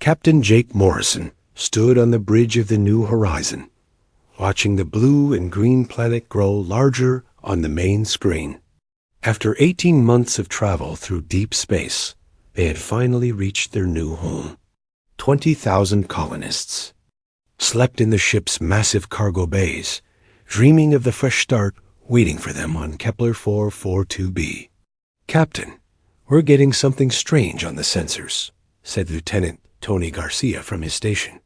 Captain Jake Morrison stood on the bridge of the New Horizon, watching the blue and green planet grow larger on the main screen. After 18 months of travel through deep space, they had finally reached their new home. 20,000 colonists slept in the ship's massive cargo bays, dreaming of the fresh start waiting for them on Kepler 442b. "Captain, we're getting something strange on the sensors," said Lieutenant Tony Garcia from his station.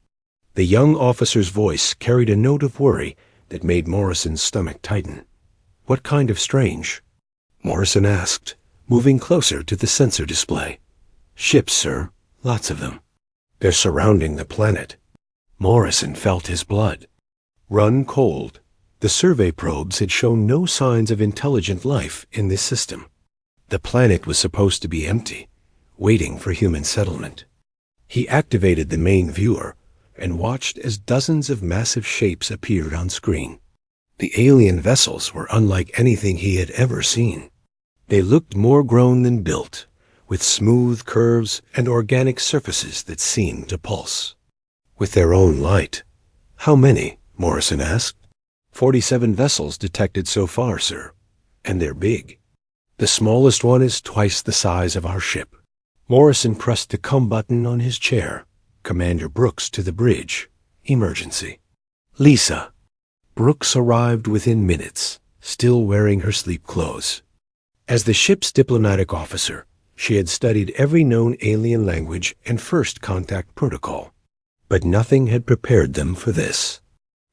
The young officer's voice carried a note of worry that made Morrison's stomach tighten. "What kind of strange?" Morrison asked, moving closer to the sensor display. "Ships, sir. Lots of them. They're surrounding the planet." Morrison felt his blood run cold. The survey probes had shown no signs of intelligent life in this system. The planet was supposed to be empty, waiting for human settlement. He activated the main viewer and watched as dozens of massive shapes appeared on screen. The alien vessels were unlike anything he had ever seen. They looked more grown than built, with smooth curves and organic surfaces that seemed to pulse. With their own light. "How many?" Morrison asked. 47 vessels detected so far, sir. And they're big. The smallest one is twice the size of our ship." Morrison pressed the come button on his chair. "Commander Brooks to the bridge. Emergency." "Lisa." Brooks arrived within minutes, still wearing her sleep clothes. As the ship's diplomatic officer, she had studied every known alien language and first contact protocol. But nothing had prepared them for this.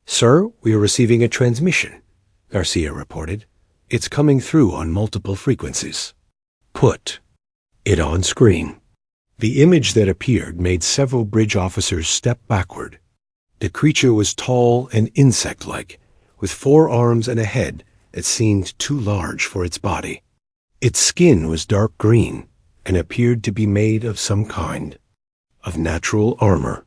"Sir, we are receiving a transmission," Garcia reported. "It's coming through on multiple frequencies." "Put it on screen." The image that appeared made several bridge officers step backward. The creature was tall and insect-like, with 4 arms and a head that seemed too large for its body. Its skin was dark green and appeared to be made of some kind of natural armor.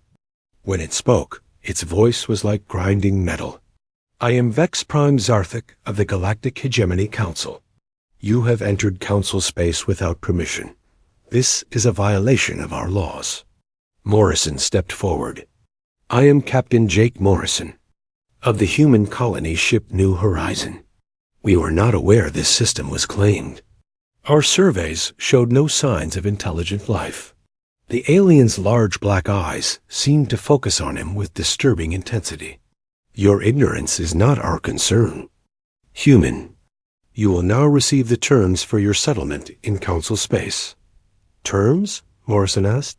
When it spoke, its voice was like grinding metal. "I am Vex Prime Zarthik of the Galactic Hegemony Council. You have entered Council space without permission. This is a violation of our laws." Morrison stepped forward. "I am Captain Jake Morrison, of the human colony ship New Horizon. We were not aware this system was claimed. Our surveys showed no signs of intelligent life. The alien's large black eyes seemed to focus on him with disturbing intensity. Your ignorance is not our concern. Human, you will now receive the terms for your settlement in Council space." "Terms?" Morrison asked.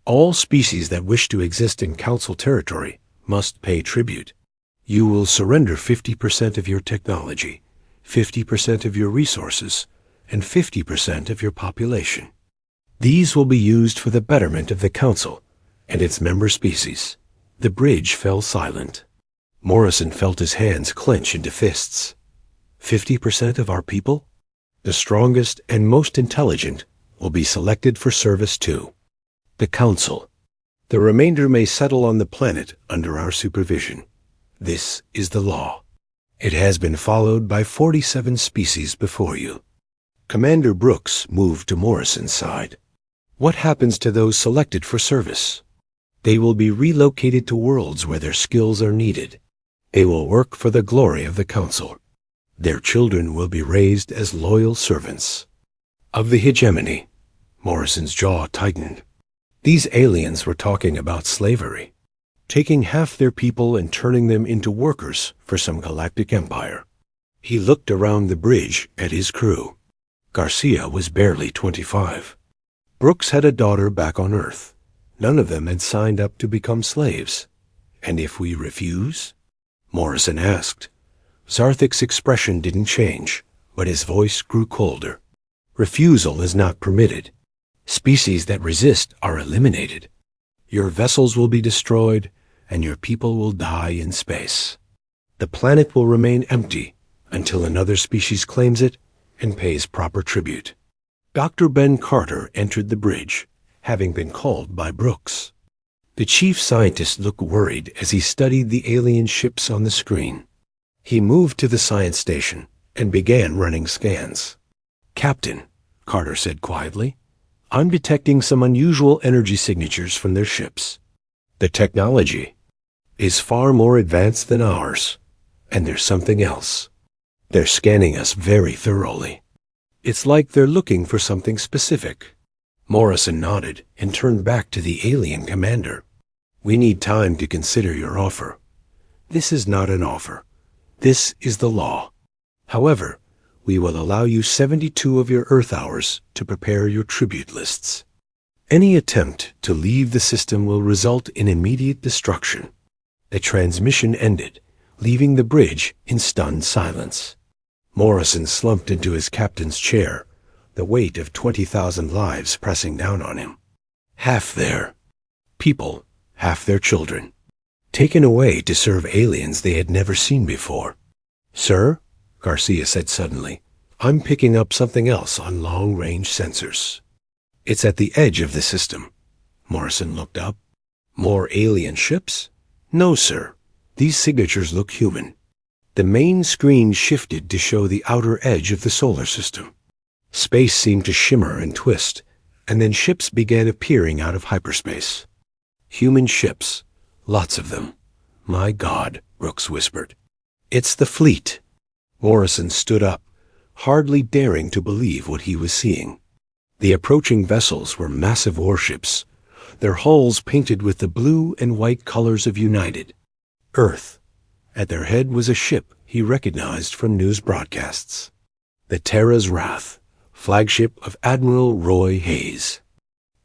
"All species that wish to exist in Council territory must pay tribute. You will surrender 50% of your technology, 50% of your resources, and 50% of your population. These will be used for the betterment of the Council and its member species." The bridge fell silent. Morrison felt his hands clench into fists. 50% of our people? The strongest and most intelligent will be selected for service to the Council. The remainder may settle on the planet under our supervision. This is the law. It has been followed by 47 species before you. Commander Brooks moved to Morrison's side. "What happens to those selected for service?" "They will be relocated to worlds where their skills are needed. They will work for the glory of the Council. Their children will be raised as loyal servants of the hegemony." Morrison's jaw tightened. These aliens were talking about slavery, taking half their people and turning them into workers for some galactic empire. He looked around the bridge at his crew. Garcia was barely 25. Brooks had a daughter back on Earth. None of them had signed up to become slaves. "And if we refuse?" Morrison asked. Zarthik's expression didn't change, but his voice grew colder. "Refusal is not permitted. Species that resist are eliminated. Your vessels will be destroyed, and your people will die in space. The planet will remain empty until another species claims it and pays proper tribute." Dr. Ben Carter entered the bridge, having been called by Brooks. The chief scientist looked worried as he studied the alien ships on the screen. He moved to the science station and began running scans. "Captain," Carter said quietly, I'm detecting some unusual energy signatures from their ships. The technology is far more advanced than ours. And there's something else. They're scanning us very thoroughly. It's like they're looking for something specific. Morrison nodded and turned back to the alien commander. We need time to consider your offer. This is not an offer. This is the law. However, we will allow you 72 of your Earth hours to prepare your tribute lists. Any attempt to leave the system will result in immediate destruction. The transmission ended, leaving the bridge in stunned silence. Morrison slumped into his captain's chair, the weight of 20,000 lives pressing down on him. Half their people, half their children, taken away to serve aliens they had never seen before. Sir, Garcia said suddenly, I'm picking up something else on long-range sensors. It's at the edge of the system. Morrison looked up. More alien ships? No, sir. These signatures look human. The main screen shifted to show the outer edge of the solar system. Space seemed to shimmer and twist, and then ships began appearing out of hyperspace. Human ships, lots of them. My God, Brooks whispered. It's the fleet. Morrison stood up, hardly daring to believe what he was seeing. The approaching vessels were massive warships, their hulls painted with the blue and white colors of United Earth. At their head was a ship he recognized from news broadcasts. The Terra's Wrath, flagship of Admiral Roy Hayes.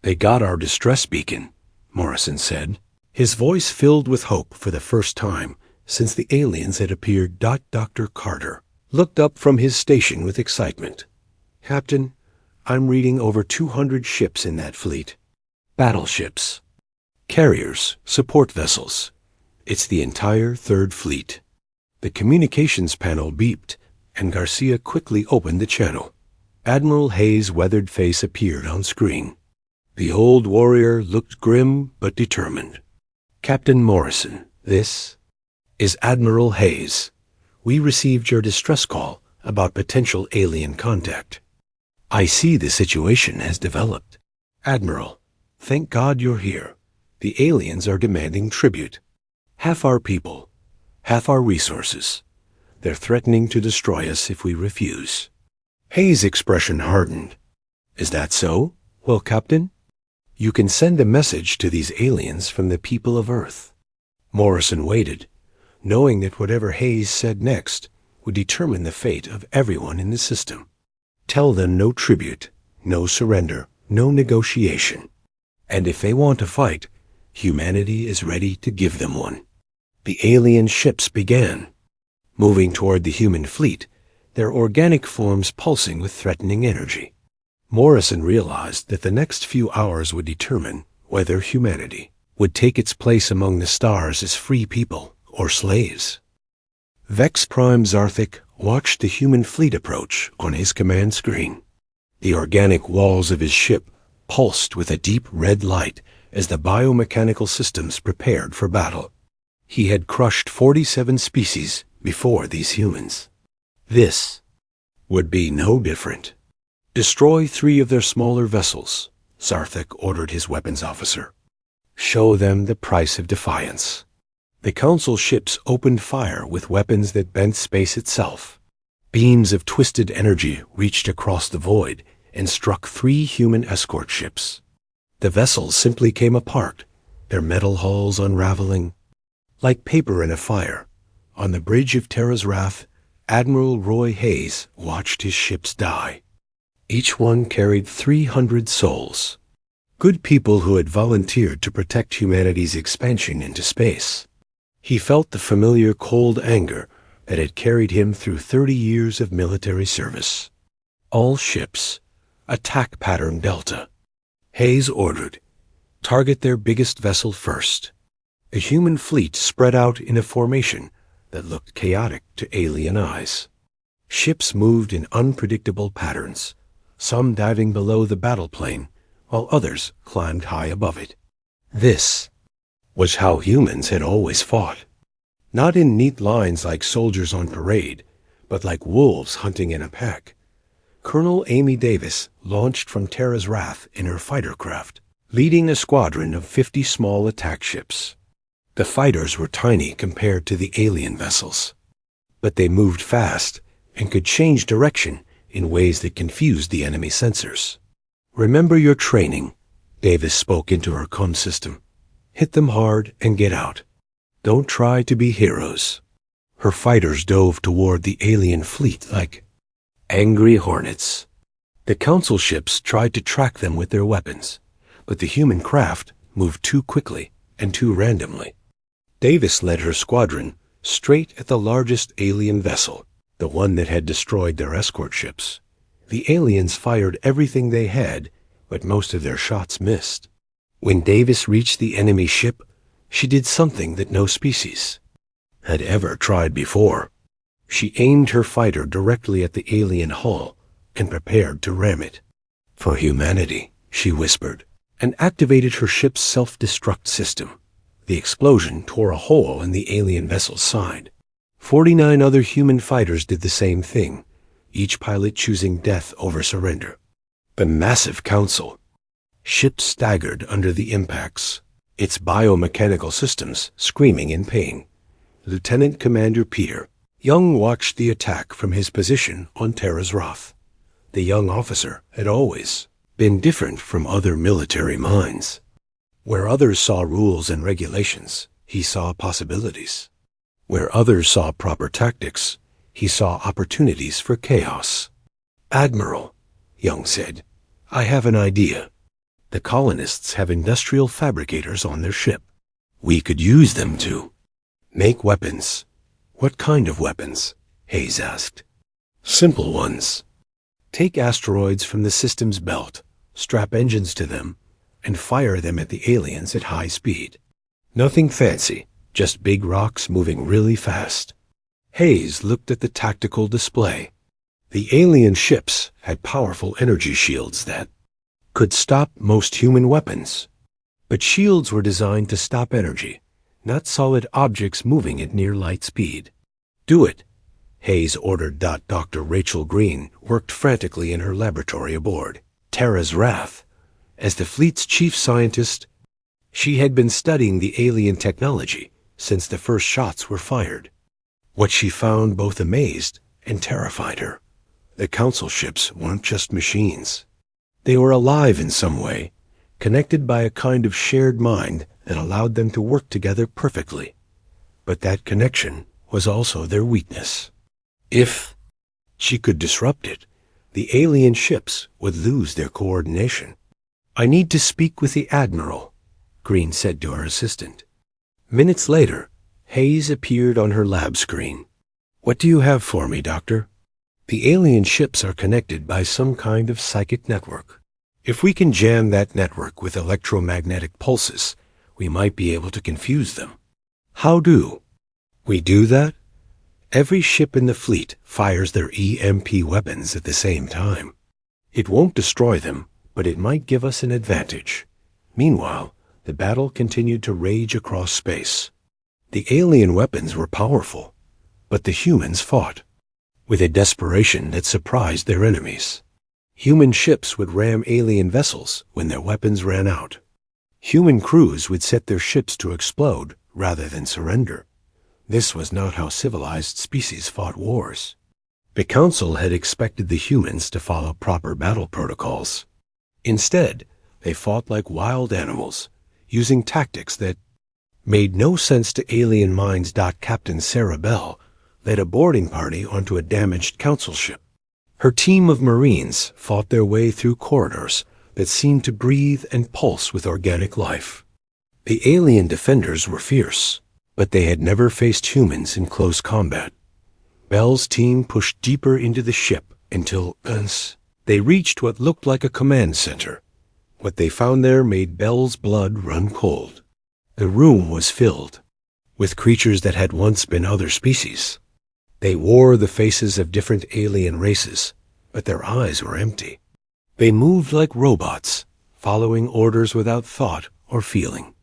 They got our distress beacon, Morrison said, his voice filled with hope for the first time since the aliens had appeared. Dr. Carter looked up from his station with excitement. Captain, I'm reading over 200 ships in that fleet. Battleships, carriers, support vessels. It's the entire Third Fleet. The communications panel beeped, and Garcia quickly opened the channel. Admiral Hayes' weathered face appeared on screen. The old warrior looked grim but determined. Captain Morrison, this is Admiral Hayes. We received your distress call about potential alien contact. I see the situation has developed. Admiral, thank God you're here. The aliens are demanding tribute. Half our people, half our resources. They're threatening to destroy us if we refuse. Hayes' expression hardened. Is that so? Well, Captain, you can send a message to these aliens from the people of Earth. Morrison waited, knowing that whatever Hayes said next would determine the fate of everyone in the system. Tell them no tribute, no surrender, no negotiation. And if they want to fight, humanity is ready to give them one. The alien ships began, moving toward the human fleet, their organic forms pulsing with threatening energy. Morrison realized that the next few hours would determine whether humanity would take its place among the stars as free people or slaves. Vex Prime Zarthik watched the human fleet approach on his command screen. The organic walls of his ship pulsed with a deep red light as the biomechanical systems prepared for battle. He had crushed 47 species before these humans. This would be no different. Destroy 3 of their smaller vessels, Zarthik ordered his weapons officer. Show them the price of defiance. The Council ships opened fire with weapons that bent space itself. Beams of twisted energy reached across the void and struck 3 human escort ships. The vessels simply came apart, their metal hulls unraveling. Like paper in a fire, on the bridge of Terra's Wrath, Admiral Roy Hayes watched his ships die. Each one carried 300 souls, good people who had volunteered to protect humanity's expansion into space. He felt the familiar cold anger that had carried him through 30 years of military service. All ships, attack pattern Delta. Hayes ordered, target their biggest vessel first. A human fleet spread out in a formation that looked chaotic to alien eyes. Ships moved in unpredictable patterns, some diving below the battle plane, while others climbed high above it. This was how humans had always fought. Not in neat lines like soldiers on parade, but like wolves hunting in a pack. Colonel Amy Davis launched from Terra's Wrath in her fighter craft, leading a squadron of 50 small attack ships. The fighters were tiny compared to the alien vessels, but they moved fast and could change direction in ways that confused the enemy sensors. "Remember your training," Davis spoke into her comm system. "Hit them hard and get out. Don't try to be heroes." Her fighters dove toward the alien fleet like angry hornets. The council ships tried to track them with their weapons, but the human craft moved too quickly and too randomly. Davis led her squadron straight at the largest alien vessel, the one that had destroyed their escort ships. The aliens fired everything they had, but most of their shots missed. When Davis reached the enemy ship, she did something that no species had ever tried before. She aimed her fighter directly at the alien hull and prepared to ram it. "For humanity," she whispered, and activated her ship's self-destruct system. The explosion tore a hole in the alien vessel's side. 49 other human fighters did the same thing, each pilot choosing death over surrender. The massive council ship staggered under the impacts, its biomechanical systems screaming in pain. Lieutenant Commander Peter Young watched the attack from his position on Terra's Wrath. The young officer had always been different from other military minds. Where others saw rules and regulations, he saw possibilities. Where others saw proper tactics, he saw opportunities for chaos. "Admiral," Young said, "I have an idea. The colonists have industrial fabricators on their ship. We could use them to make weapons." "What kind of weapons?" Hayes asked. "Simple ones. Take asteroids from the system's belt, strap engines to them, and fire them at the aliens at high speed. Nothing fancy, just big rocks moving really fast." Hayes looked at the tactical display. The alien ships had powerful energy shields that could stop most human weapons. But shields were designed to stop energy, not solid objects moving at near light speed. "Do it," Hayes ordered. Dr. Rachel Green worked frantically in her laboratory aboard Terra's Wrath. As the fleet's chief scientist, she had been studying the alien technology since the first shots were fired. What she found both amazed and terrified her. The council ships weren't just machines. They were alive in some way, connected by a kind of shared mind that allowed them to work together perfectly. But that connection was also their weakness. If she could disrupt it, the alien ships would lose their coordination. "I need to speak with the Admiral," Green said to her assistant. Minutes later, Hayes appeared on her lab screen. "What do you have for me, Doctor?" "The alien ships are connected by some kind of psychic network. If we can jam that network with electromagnetic pulses, we might be able to confuse them." "How do we do that?" "Every ship in the fleet fires their EMP weapons at the same time. It won't destroy them, but it might give us an advantage." Meanwhile, the battle continued to rage across space. The alien weapons were powerful, but the humans fought with a desperation that surprised their enemies. Human ships would ram alien vessels when their weapons ran out. Human crews would set their ships to explode rather than surrender. This was not how civilized species fought wars. The Council had expected the humans to follow proper battle protocols. Instead, they fought like wild animals, using tactics that made no sense to alien minds. Captain Sarah Bell led a boarding party onto a damaged council ship. Her team of Marines fought their way through corridors that seemed to breathe and pulse with organic life. The alien defenders were fierce, but they had never faced humans in close combat. Bell's team pushed deeper into the ship until they reached what looked like a command center. What they found there made Bell's blood run cold. The room was filled with creatures that had once been other species. They wore the faces of different alien races, but their eyes were empty. They moved like robots, following orders without thought or feeling.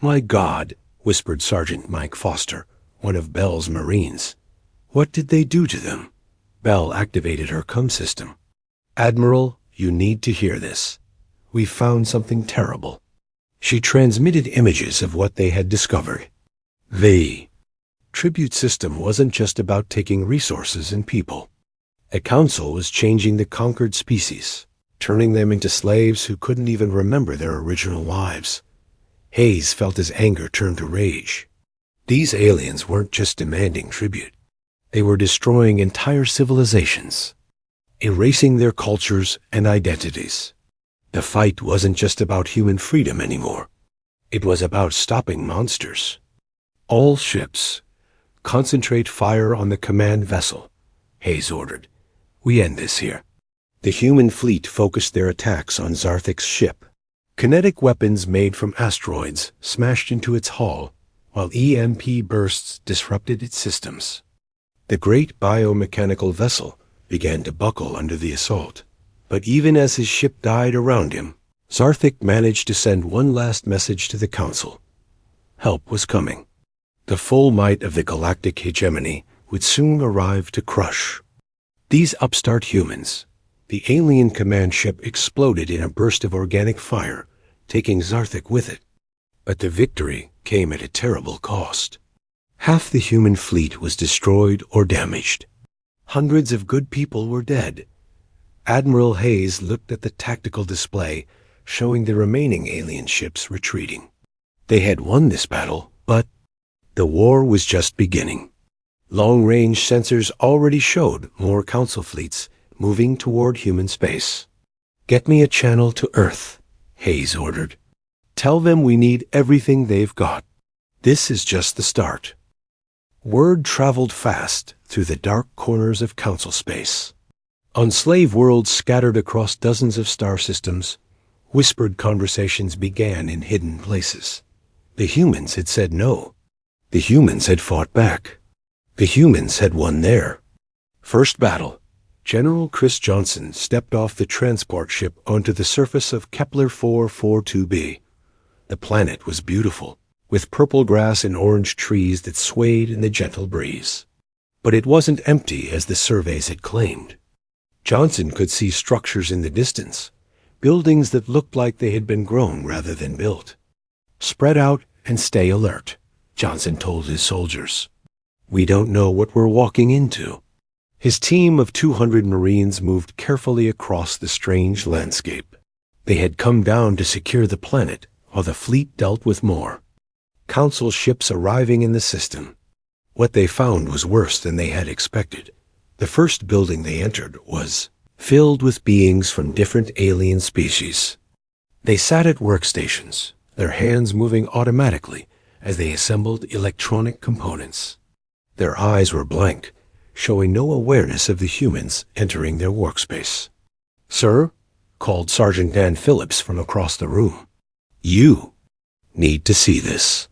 "My God," whispered Sergeant Mike Foster, one of Bell's Marines. "What did they do to them?" Bell activated her comm system. Admiral, you need to hear this. We found something terrible. She transmitted images of what they had discovered. The tribute system wasn't just about taking resources and people. A council was changing the conquered species, turning them into slaves who couldn't even remember their original lives. Hayes felt his anger turn to rage. These aliens weren't just demanding tribute. They were destroying entire civilizations, erasing their cultures and identities. The fight wasn't just about human freedom anymore. It was about stopping monsters. All ships, concentrate fire on the command vessel, Hayes ordered. We end this here. The human fleet focused their attacks on Zarthik's ship. Kinetic weapons made from asteroids smashed into its hull, while EMP bursts disrupted its systems. The great biomechanical vessel began to buckle under the assault. But even as his ship died around him, Zarthik managed to send one last message to the Council. Help was coming. The full might of the galactic hegemony would soon arrive to crush. These upstart humans. The alien command ship exploded in a burst of organic fire, taking Zarthik with it. But the victory came at a terrible cost. Half the human fleet was destroyed or damaged. Hundreds of good people were dead. Admiral Hayes looked at the tactical display, showing the remaining alien ships retreating. They had won this battle, but the war was just beginning. Long-range sensors already showed more Council fleets moving toward human space. Get me a channel to Earth, Hayes ordered. Tell them we need everything they've got. This is just the start. Word traveled fast through the dark corners of Council space. On slave worlds scattered across dozens of star systems, whispered conversations began in hidden places. The humans had said no. The humans had fought back. The humans had won there. First battle. General Chris Johnson stepped off the transport ship onto the surface of Kepler 442b. The planet was beautiful, with purple grass and orange trees that swayed in the gentle breeze. But it wasn't empty as the surveys had claimed. Johnson could see structures in the distance, buildings that looked like they had been grown rather than built. Spread out and stay alert, Johnson told his soldiers. We don't know what we're walking into. His team of 200 Marines moved carefully across the strange landscape. They had come down to secure the planet, while the fleet dealt with more. Council ships arriving in the system. What they found was worse than they had expected. The first building they entered was filled with beings from different alien species. They sat at workstations, their hands moving automatically as they assembled electronic components. Their eyes were blank, showing no awareness of the humans entering their workspace. Sir, called Sergeant Dan Phillips from across the room. You need to see this.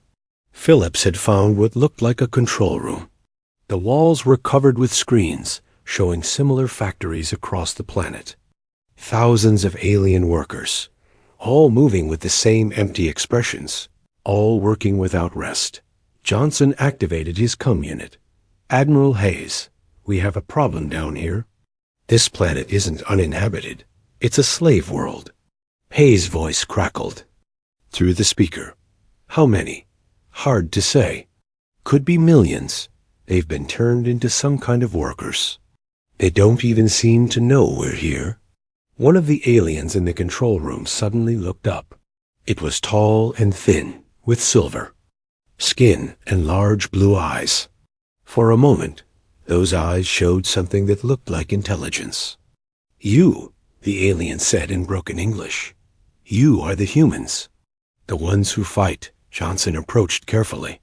Phillips had found what looked like a control room. The walls were covered with screens, showing similar factories across the planet. Thousands of alien workers, all moving with the same empty expressions, all working without rest. Johnson activated his comm unit. Admiral Hayes, we have a problem down here. This planet isn't uninhabited. It's a slave world. Hayes' voice crackled through the speaker. How many? Hard to say. Could be millions. They've been turned into some kind of workers. They don't even seem to know we're here. One of the aliens in the control room suddenly looked up. It was tall and thin, with silver skin and large blue eyes. For a moment, those eyes showed something that looked like intelligence. You, the alien said in broken English. You are the humans. The ones who fight. Johnson approached carefully.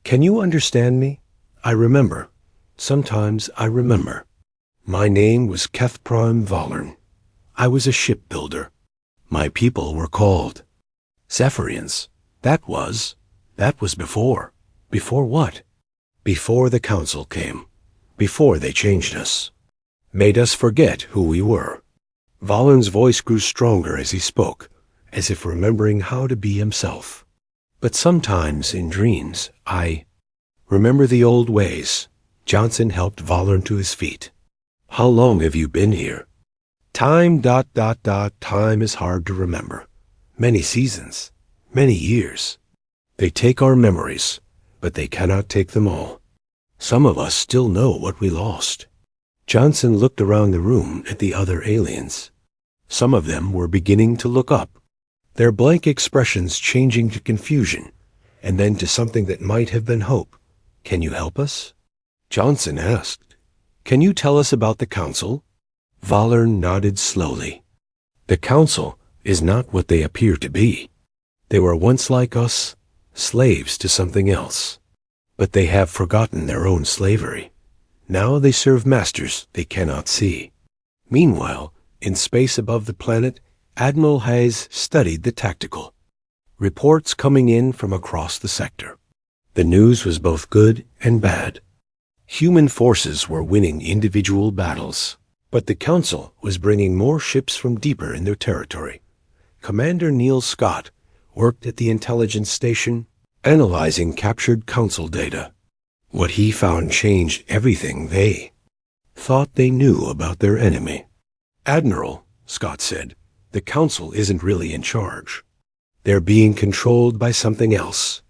Can you understand me? I remember. Sometimes I remember. My name was Keth Prime Vollern. I was a shipbuilder. My people were called Zephyrians. That was before. Before what? Before the Council came. Before they changed us. Made us forget who we were. Vollern's voice grew stronger as he spoke, as if remembering how to be himself. But sometimes in dreams, I remember the old ways. Johnson helped Vollern to his feet. How long have you been here? Time time is hard to remember. Many seasons, many years. They take our memories, but they cannot take them all. Some of us still know what we lost. Johnson looked around the room at the other aliens. Some of them were beginning to look up, their blank expressions changing to confusion, and then to something that might have been hope. Can you help us? Johnson asked. Can you tell us about the Council? Vollern nodded slowly. The Council is not what they appear to be. They were once like us, slaves to something else. But they have forgotten their own slavery. Now they serve masters they cannot see. Meanwhile, in space above the planet, Admiral Hayes studied the tactical. Reports coming in from across the sector. The news was both good and bad. Human forces were winning individual battles, but the Council was bringing more ships from deeper in their territory. Commander Neil Scott worked at the intelligence station, analyzing captured Council data. What he found changed everything they thought they knew about their enemy. Admiral, Scott said, the Council isn't really in charge. They're being controlled by something else.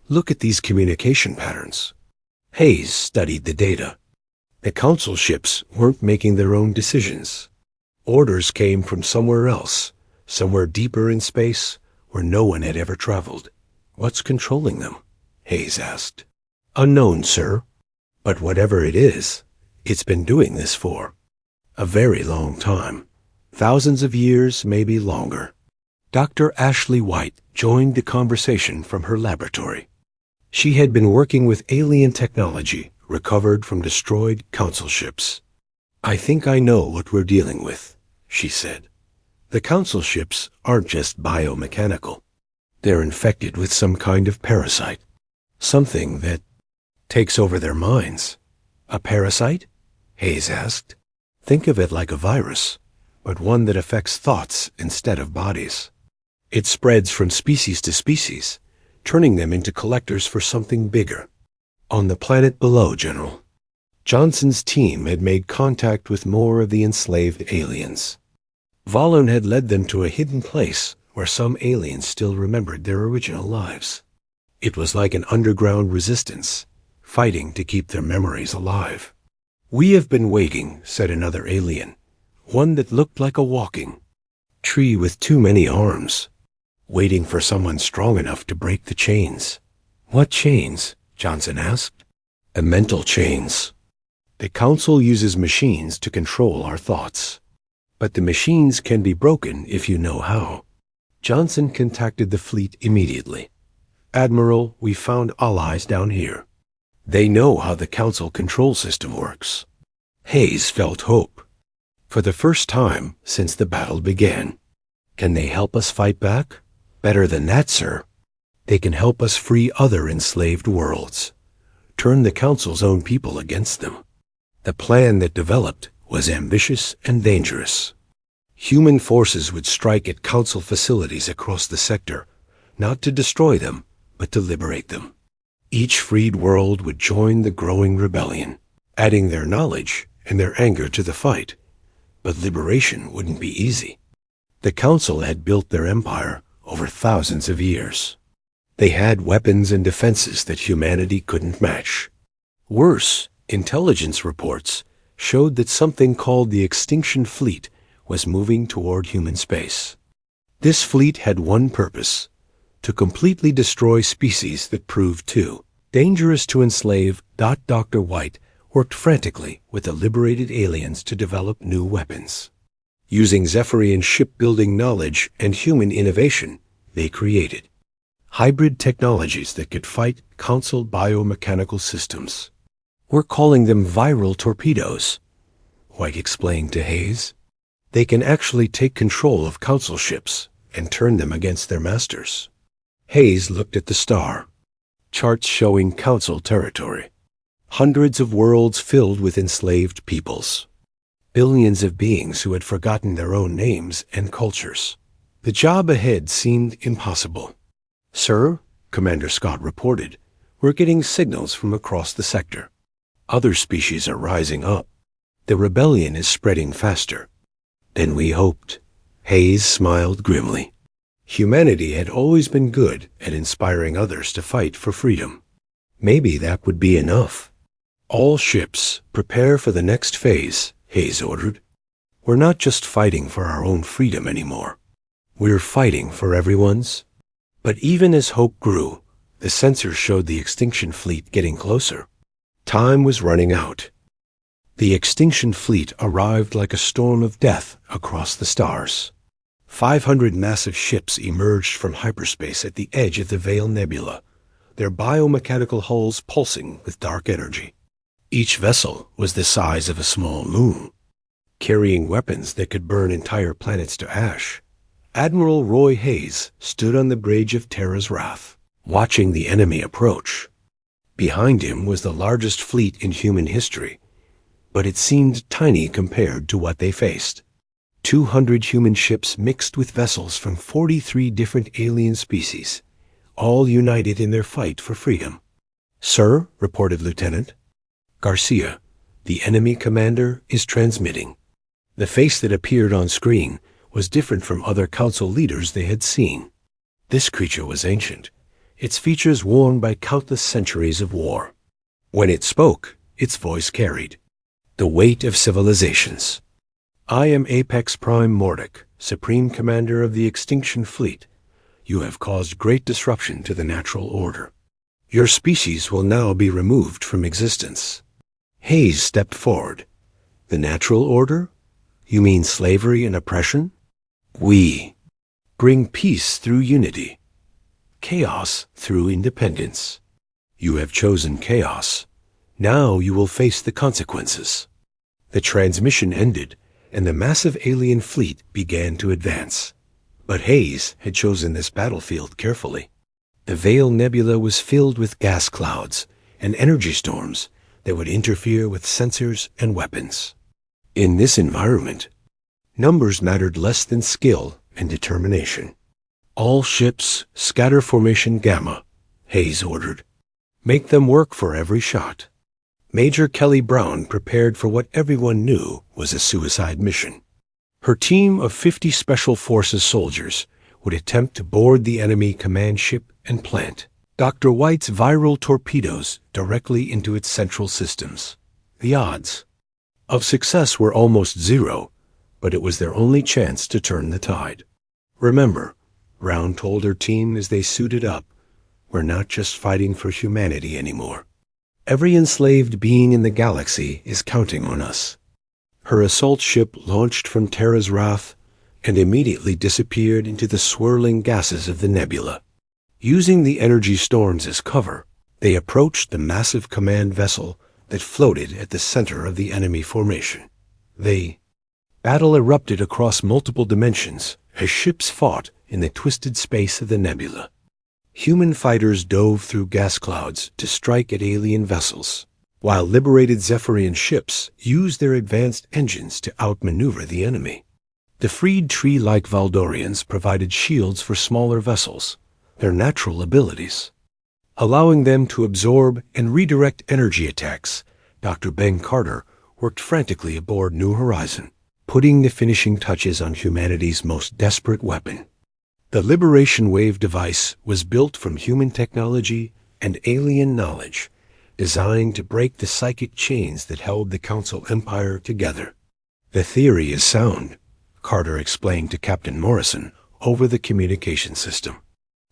Look at these communication patterns. Hayes studied the data. The Council ships weren't making their own decisions. Orders came from somewhere else, somewhere deeper in space where no one had ever traveled. What's controlling them? Hayes asked. Unknown, sir. But whatever it is, it's been doing this for a very long time. Thousands of years, maybe longer. Dr. Ashley White joined the conversation from her laboratory. She had been working with alien technology recovered from destroyed Council ships. I think I know what we're dealing with, she said. The Council ships aren't just biomechanical. They're infected with some kind of parasite. Something that takes over their minds. A parasite? Hayes asked. Think of it like a virus, but one that affects thoughts instead of bodies. It spreads from species to species, turning them into collectors for something bigger. On the planet below, General. Johnson's team had made contact with more of the enslaved aliens. Vollern had led them to a hidden place where some aliens still remembered their original lives. It was like an underground resistance, fighting to keep their memories alive. We have been waiting, said another alien, one that looked like a walking tree with too many arms, waiting for someone strong enough to break the chains. What chains? Johnson asked. Mental chains. The Council uses machines to control our thoughts. But the machines can be broken if you know how. Johnson contacted the fleet immediately. Admiral, we found allies down here. They know how the Council control system works. Hayes felt hope. For the first time since the battle began. Can they help us fight back? Better than that, sir. They can help us free other enslaved worlds. Turn the Council's own people against them. The plan that developed was ambitious and dangerous. Human forces would strike at Council facilities across the sector, not to destroy them, but to liberate them. Each freed world would join the growing rebellion, adding their knowledge and their anger to the fight. But liberation wouldn't be easy. The Council had built their empire over thousands of years. They had weapons and defenses that humanity couldn't match. Worse, intelligence reports showed that something called the Extinction Fleet was moving toward human space. This fleet had one purpose: to completely destroy species that proved too dangerous to enslave. Dr. White worked frantically with the liberated aliens to develop new weapons. Using Zephyrian shipbuilding knowledge and human innovation, they created hybrid technologies that could fight Council biomechanical systems. We're calling them viral torpedoes, White explained to Hayes. They can actually take control of Council ships and turn them against their masters. Hayes looked at the star. Charts showing Council territory. Hundreds of worlds filled with enslaved peoples. Billions of beings who had forgotten their own names and cultures. The job ahead seemed impossible. Sir, Commander Scott reported, we're getting signals from across the sector. Other species are rising up. The rebellion is spreading faster. than we hoped. Hayes smiled grimly. Humanity had always been good at inspiring others to fight for freedom. Maybe that would be enough. All ships, prepare for the next phase, Hayes ordered. We're not just fighting for our own freedom anymore. We're fighting for everyone's. But even as hope grew, the sensors showed the extinction fleet getting closer. Time was running out. The extinction fleet arrived like a storm of death across the stars. 500 massive ships emerged from hyperspace at the edge of the Veil Nebula, their biomechanical hulls pulsing with dark energy. Each vessel was the size of a small moon, carrying weapons that could burn entire planets to ash. Admiral Roy Hayes stood on the bridge of Terra's Wrath, watching the enemy approach. Behind him was the largest fleet in human history, but it seemed tiny compared to what they faced. 200 human ships mixed with vessels from 43 different alien species, all united in their fight for freedom. "Sir," reported Lieutenant Garcia, "the enemy commander is transmitting." The face that appeared on screen was different from other council leaders they had seen. This creature was ancient, its features worn by countless centuries of war. When it spoke, its voice carried the weight of civilizations. "I am Apex Prime Mordek, Supreme Commander of the Extinction Fleet. You have caused great disruption to the natural order. Your species will now be removed from existence." Hayes stepped forward. "The natural order? You mean slavery and oppression? We bring peace through unity, chaos through independence. You have chosen chaos. Now you will face the consequences." The transmission ended, and the massive alien fleet began to advance. But Hayes had chosen this battlefield carefully. The Veil Nebula was filled with gas clouds and energy storms that would interfere with sensors and weapons. In this environment, numbers mattered less than skill and determination. "All ships, scatter formation Gamma," Hayes ordered. "Make them work for every shot." Major Kelly Brown prepared for what everyone knew was a suicide mission. Her team of 50 Special Forces soldiers would attempt to board the enemy command ship and plant Dr. White's viral torpedoes directly into its central systems. The odds of success were almost zero, but it was their only chance to turn the tide. "Remember," Brown told her team as they suited up, "we're not just fighting for humanity anymore. Every enslaved being in the galaxy is counting on us." Her assault ship launched from Terra's Wrath and immediately disappeared into the swirling gases of the nebula. Using the energy storms as cover, they approached the massive command vessel that floated at the center of the enemy formation. Battle erupted across multiple dimensions as ships fought in the twisted space of the nebula. Human fighters dove through gas clouds to strike at alien vessels, while liberated Zephyrian ships used their advanced engines to outmaneuver the enemy. The freed tree-like Valdorians provided shields for smaller vessels, their natural abilities, allowing them to absorb and redirect energy attacks. Dr. Ben Carter worked frantically aboard New Horizon, putting the finishing touches on humanity's most desperate weapon. The Liberation Wave device was built from human technology and alien knowledge, designed to break the psychic chains that held the Council Empire together. "The theory is sound," Carter explained to Captain Morrison over the communication system.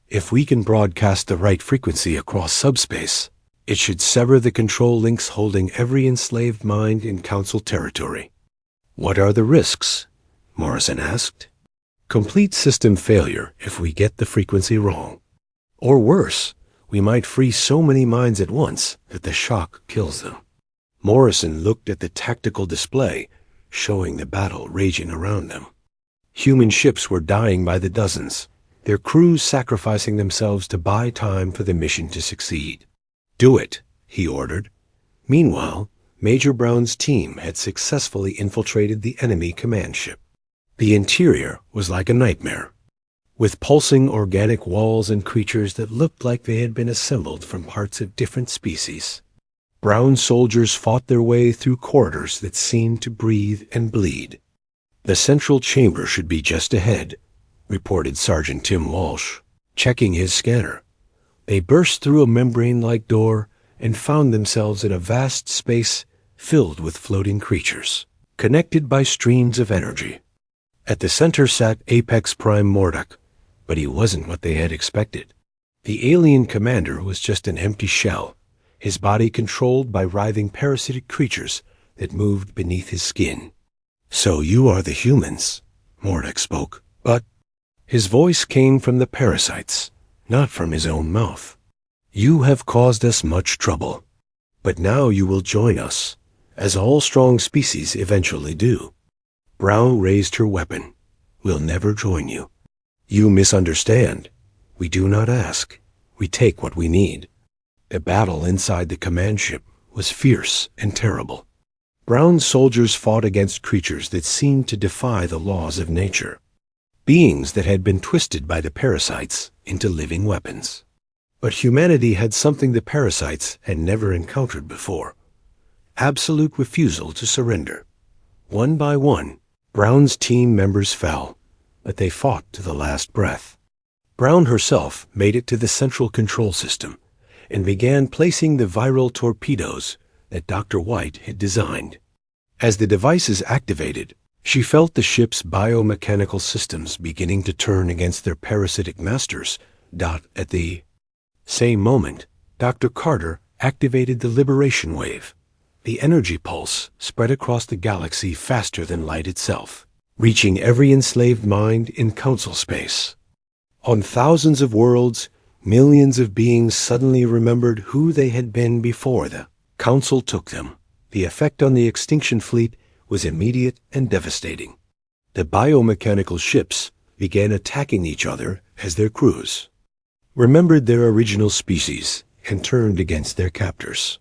"If we can broadcast the right frequency across subspace, it should sever the control links holding every enslaved mind in Council territory." "What are the risks?" Morrison asked. "Complete system failure if we get the frequency wrong. Or worse, we might freeze so many minds at once that the shock kills them." Morrison looked at the tactical display, showing the battle raging around them. Human ships were dying by the dozens, their crews sacrificing themselves to buy time for the mission to succeed. "Do it," he ordered. Meanwhile, Major Brown's team had successfully infiltrated the enemy command ship. The interior was like a nightmare, with pulsing organic walls and creatures that looked like they had been assembled from parts of different species. Brown soldiers fought their way through corridors that seemed to breathe and bleed. "The central chamber should be just ahead," reported Sergeant Tim Walsh, checking his scanner. They burst through a membrane-like door and found themselves in a vast space filled with floating creatures, connected by streams of energy. At the center sat Apex Prime Mordok, but he wasn't what they had expected. The alien commander was just an empty shell, his body controlled by writhing parasitic creatures that moved beneath his skin. "So you are the humans," Mordok spoke, but his voice came from the parasites, not from his own mouth. "You have caused us much trouble, but now you will join us, as all strong species eventually do." Brown raised her weapon. "We'll never join you. You misunderstand. We do not ask. We take what we need." The battle inside the command ship was fierce and terrible. Brown's soldiers fought against creatures that seemed to defy the laws of nature, beings that had been twisted by the parasites into living weapons. But humanity had something the parasites had never encountered before: absolute refusal to surrender. One by one, Brown's team members fell, but they fought to the last breath. Brown herself made it to the central control system and began placing the viral torpedoes that Dr. White had designed. As the devices activated, she felt the ship's biomechanical systems beginning to turn against their parasitic masters. At the same moment, Dr. Carter activated the liberation wave. The energy pulse spread across the galaxy faster than light itself, reaching every enslaved mind in council space. On thousands of worlds, millions of beings suddenly remembered who they had been before the council took them. The effect on the extinction fleet was immediate and devastating. The biomechanical ships began attacking each other as their crews remembered their original species and turned against their captors.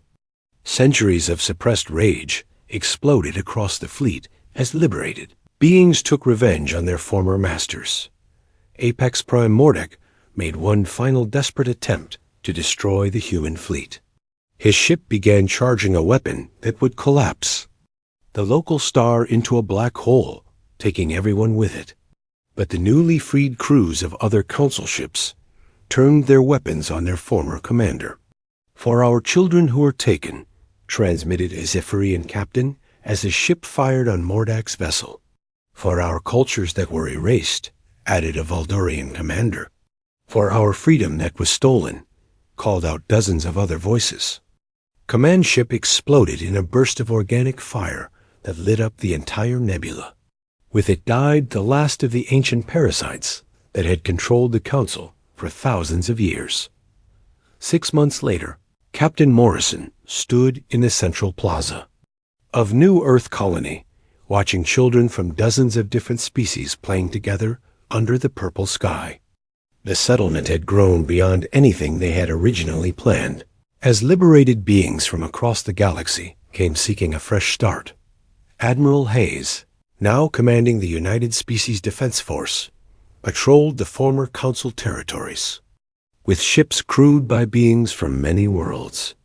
Centuries of suppressed rage exploded across the fleet as liberated beings took revenge on their former masters. Apex Prime Mordok made one final desperate attempt to destroy the human fleet. His ship began charging a weapon that would collapse the local star into a black hole, taking everyone with it. But the newly freed crews of other council ships turned their weapons on their former commander. "For our children who are taken," transmitted a Zephyrian captain as the ship fired on Mordok's vessel. "For our cultures that were erased," added a Valdorian commander. "For our freedom that was stolen," called out dozens of other voices. Command ship exploded in a burst of organic fire that lit up the entire nebula. With it died the last of the ancient parasites that had controlled the council for thousands of years. 6 months later, Captain Morrison stood in the central plaza of New Earth Colony, watching children from dozens of different species playing together under the purple sky. The settlement had grown beyond anything they had originally planned, as liberated beings from across the galaxy came seeking a fresh start. Admiral Hayes, now commanding the United Species Defense Force, patrolled the former Council territories, with ships crewed by beings from many worlds.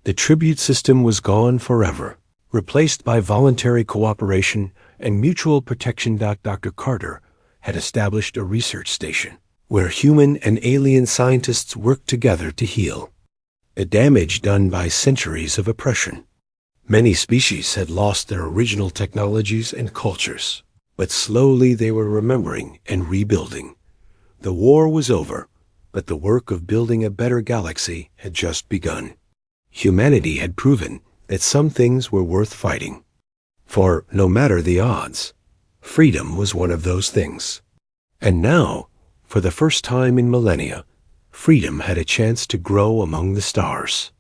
The tribute system was gone forever, replaced by voluntary cooperation and mutual protection. Dr. Carter had established a research station where human and alien scientists worked together to heal the damage done by centuries of oppression. Many species had lost their original technologies and cultures, but slowly they were remembering and rebuilding. The war was over, but the work of building a better galaxy had just begun. Humanity had proven that some things were worth fighting. For, no matter the odds, freedom was one of those things. And now, for the first time in millennia, freedom had a chance to grow among the stars.